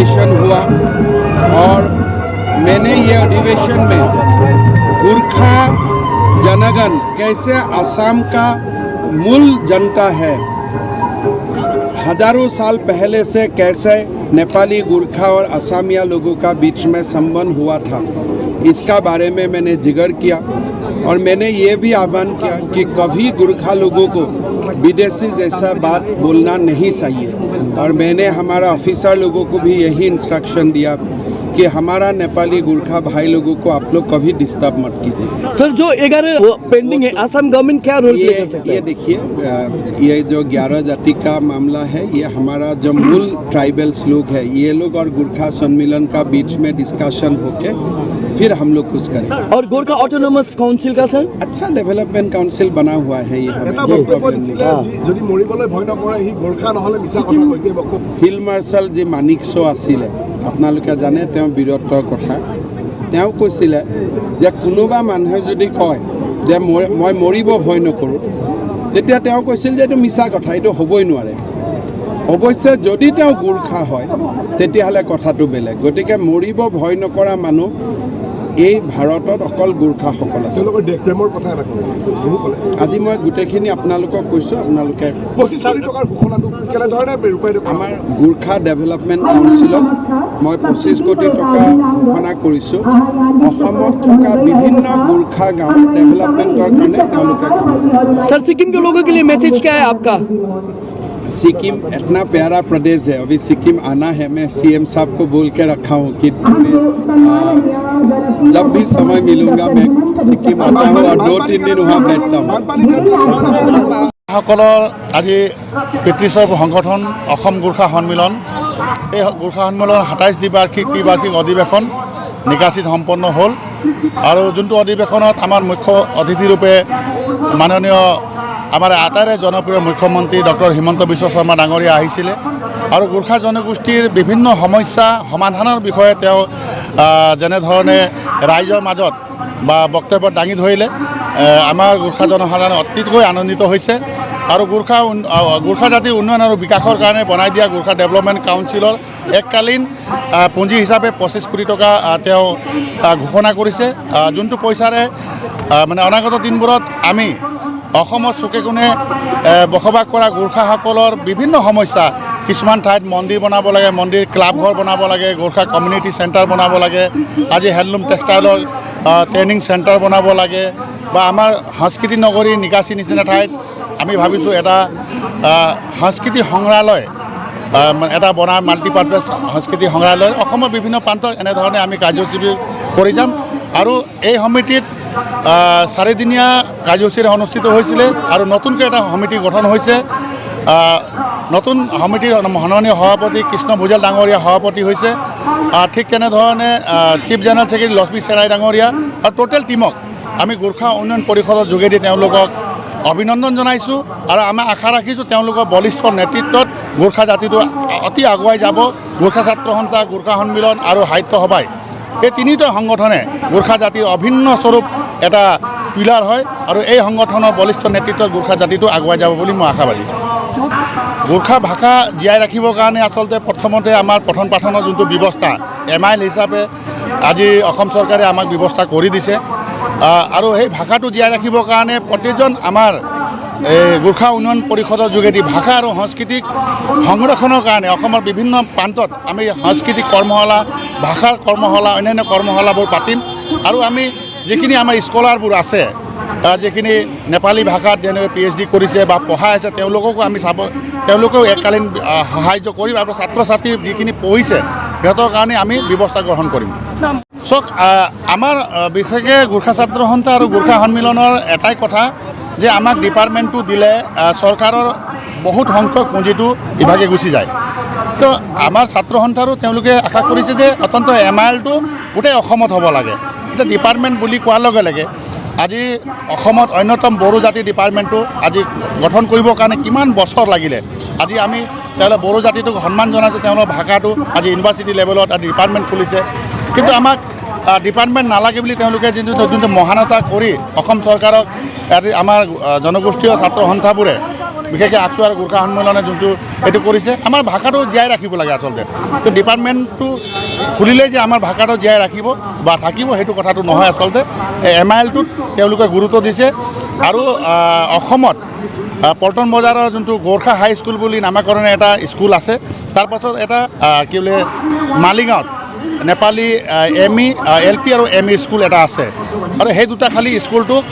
अधिवेशन हुआ और मैंने ये अधिवेशन में गोरखा जनगण कैसे असम का मूल जनता है, हजारों साल पहले से कैसे नेपाली गोरखा और असमिया लोगों का बीच में संबंध हुआ था, इसका बारे में मैंने जिक्र किया। और मैंने ये भी आह्वान किया कि कभी गोरखा लोगों को विदेशी जैसा बात बोलना नहीं चाहिए। और मैंने हमारा ऑफिसर लोगों को भी यही इंस्ट्रक्शन दिया कि हमारा नेपाली गोरखा भाई लोगों को आप लोग कभी डिस्टर्ब मत कीजिए। सर, जो 11 पेंडिंग है, असम गवर्नमेंट क्या रोल प्ले कर सकती है? ये देखिए, ये जो 11 जाति का मामला है, ये हमारा जो मूल ट्राइबल्स लोग है, ये लोग और गोरखा सम्मेलन का बीच में डिस्कशन होके फिर हम लोग कुछ करें। और गोरखा ऑटोनोमस काउंसिल का सर अच्छा डेवलपमेंट काउंसिल बना हुआ है ये ফিল্ড মাৰ্শ্বাল যি মানিক শ্ব আছিলে, আপোনালোকে জানে তেওঁ বীৰত্বৰ কথা। তেওঁ কৈছিলে যে কোনোবা মানুহে যদি কয় যে মই মৰিব ভয় নকৰোঁ, তেতিয়া তেওঁ কৈছিল যে এইটো মিছা কথা, এইটো হ'বই নোৱাৰে। অৱশ্যে যদি তেওঁ গোৰ্খা হয় তেতিয়াহ'লে কথাটো বেলেগ। গতিকে মৰিব ভয় নকৰা মানুহ এই ভাৰতত অকল গোৰ্খাসকল আছে। আজি মই গোটেইখিনি আপোনালোকক কৈছোঁ, আপোনালোকে আমাৰ গোৰ্খা ডেভেলপমেণ্ট কাউন্সিলত মই 25 কোটি টকা ঘোষণা কৰিছোঁ। অসমত থকা বিভিন্ন গোৰ্খা গাঁও ডেভেলপমেণ্টৰ কাৰণে তেওঁলোকে सर, सिक्किम के लोगों के लिए मैसेज क्या है आपका? सिक्किम इतना प्यारा प्रदेश है, अभी सिक्किम आना है। मैं सीएम साहब को बोल के रखा हूँ कि जब भी समय मिलूंगा मैं सिक्किम आता हूँ और 2-3 दिन वहाँ बैठता हूँ। সকলৰ আজি পিতৃস্বৰূপ সংগঠন অসম গোৰ্খা সন্মিলন, এই গোৰ্খা সন্মিলনৰ 27 ত্ৰিবাৰ্ষিক অধিৱেশন নিকাচিত সম্পন্ন হ'ল। আৰু যোনটো অধিৱেশনত আমাৰ মুখ্য অতিথিৰূপে মাননীয় আমাৰ আটাইৰে জনপ্ৰিয় মুখ্যমন্ত্ৰী ডক্টৰ হিমন্ত বিশ্ব শৰ্মা ডাঙৰীয়া আহিছিলে। আৰু গোৰ্খা জনগোষ্ঠীৰ বিভিন্ন সমস্যা সমাধানৰ বিষয়ে তেওঁ যেনেধৰণে ৰাইজৰ মাজত বা বক্তব্য দাঙি ধৰিলে, আমাৰ গোৰ্খা জনসাধাৰণ অতিকৈ আনন্দিত হৈছে। আৰু গোৰ্খা জাতিৰ উন্নয়ন আৰু বিকাশৰ কাৰণে বনাই দিয়া গোৰ্খা ডেভেলপমেণ্ট কাউন্সিলৰ এককালীন পুঁজি হিচাপে 25 কোটি টকা তেওঁ ঘোষণা কৰিছে। যোনটো পইচাৰে মানে অনাগত দিনবোৰত আমি অসমৰ চুকে কোণে বসবাস কৰা গোৰ্খাসকলৰ বিভিন্ন সমস্যা, কিছুমান ঠাইত মন্দিৰ বনাব লাগে, মন্দিৰ ক্লাব ঘৰ বনাব লাগে, গোৰ্খা কমিউনিটি চেণ্টাৰ বনাব লাগে, আজি হেণ্ডলুম টেক্সটাইলৰ ট্ৰেইনিং চেণ্টাৰ বনাব লাগে, বা আমাৰ সংস্কৃতি নগৰী নিকাচি নিচিনা ঠাইত আমি ভাবিছোঁ এটা সংস্কৃতি সংগ্ৰহালয় এটা বনাই মাল্টিপাৰ্পাছ সংস্কৃতি সংগ্ৰহালয় অসমৰ বিভিন্ন প্ৰান্তত এনেধৰণে আমি কাৰ্যসূচী কৰি যাম। আৰু এই সমিতিত 4 দিনীয়া কাৰ্যসূচী অনুষ্ঠিত হৈছিলে আৰু নতুনকৈ এটা সমিতি গঠন হৈছে। নতুন সমিতিৰ মাননীয় সভাপতি কৃষ্ণ ভুজেল ডাঙৰীয়া সভাপতি হৈছে। ঠিক তেনেধৰণে চিফ জেনেৰেল ছেক্ৰেটাৰী লক্ষ্মী চেৰাই ডাঙৰীয়া আৰু টোটেল টিমক আমি গোৰ্খা উন্নয়ন পৰিষদৰ যোগেদি তেওঁলোকক অভিনন্দন জনাইছোঁ। আৰু আমি আশা ৰাখিছোঁ তেওঁলোকৰ বলিষ্ঠ নেতৃত্বত গোৰ্খা জাতিটো অতি আগুৱাই যাব। গোৰ্খা ছাত্ৰ সন্থা, গোৰ্খা সন্মিলন আৰু সাহিত্য সভাই এই তিনিটা সংগঠনে গোৰ্খা জাতিৰ অভিন্ন স্বৰূপ এটা পিলাৰ হয়। আৰু এই সংগঠনৰ বলিষ্ঠ নেতৃত্বত গোৰ্খা জাতিটো আগুৱাই যাব বুলি মই আশাবাদী। গোৰ্খা ভাষা জীয়াই ৰাখিবৰ কাৰণে আচলতে প্ৰথমতে আমাৰ পঠন পাঠনৰ যোনটো ব্যৱস্থা MIL হিচাপে আজি অসম চৰকাৰে আমাক ব্যৱস্থা কৰি দিছে। আৰু সেই ভাষাটো জীয়াই ৰাখিবৰ কাৰণে প্ৰতিজন আমাৰ গোৰ্খা উন্নয়ন পৰিষদৰ যোগেদি ভাষা আৰু সংস্কৃতিক সংৰক্ষণৰ কাৰণে অসমৰ বিভিন্ন প্ৰান্তত আমি সাংস্কৃতিক কৰ্মশালা, ভাষাৰ কৰ্মশালা, অন্যান্য কৰ্মশালাবোৰ পাতিম। আৰু আমি যিখিনি আমাৰ স্কলাৰবোৰ আছে, যিখিনি নেপালী ভাষাত যেনেকৈ PhD কৰিছে বা পঢ়াই আছে, তেওঁলোককো আমি তেওঁলোকেও এককালীন সাহায্য কৰিম। আৰু ছাত্ৰ ছাত্ৰী যিখিনি পঢ়িছে সিহঁতৰ কাৰণে আমি ব্যৱস্থা গ্ৰহণ কৰিম। চাওক, আমাৰ বিশেষকৈ গোৰ্খা ছাত্ৰ সন্থা আৰু গোৰ্খা সন্মিলনৰ এটাই কথা যে আমাক ডিপাৰ্টমেণ্টটো দিলে চৰকাৰৰ বহুত সংখ্যক পুঁজিটো ইভাগে গুচি যায়। তো আমাৰ ছাত্ৰ সন্থাৰো তেওঁলোকে আশা কৰিছে যে অত্যন্ত MILটো গোটেই অসমত হ'ব লাগে। এতিয়া ডিপাৰ্টমেণ্ট বুলি কোৱাৰ লগে লগে আজি অসমত অন্যতম বড়ো জাতি ডিপাৰ্টমেণ্টটো আজি গঠন কৰিবৰ কাৰণে কিমান বছৰ লাগিলে। আজি আমি তেওঁলোকে বড়ো জাতিটোক সন্মান জনাইছে, তেওঁলোকৰ ভাষাটো আজি ইউনিভাৰ্চিটি লেভেলত আজি ডিপাৰ্টমেণ্ট খুলিছে। কিন্তু আমাক ডিপাৰ্টমেণ্ট নালাগে বুলি তেওঁলোকে যোনটো মহানতা কৰি অসম চৰকাৰক আমাৰ জনগোষ্ঠীয় ছাত্ৰ সন্থাবোৰে বিশেষকৈ আকচু আৰু গোৰ্খা সন্মিলনে যোনটো এইটো কৰিছে আমাৰ ভাষাটো জীয়াই ৰাখিব লাগে আচলতে তো ডিপাৰ্টমেণ্টটো খুলিলেই যে আমাৰ ভাষাটো জীয়াই ৰাখিব বা থাকিব সেইটো কথাটো নহয় আচলতে MIL-টোত তেওঁলোকে গুৰুত্ব দিছে আৰু অসমত পল্টন বজাৰৰ যোনটো গোৰ্খা হাই স্কুল বুলি নামাকৰণে এটা স্কুল আছে তাৰ পাছত এটা কি বোলে মালিগাঁৱত নেপালী ME LP আৰু ME স্কুল এটা আছে আৰু সেই দুটা খালি স্কুলটোক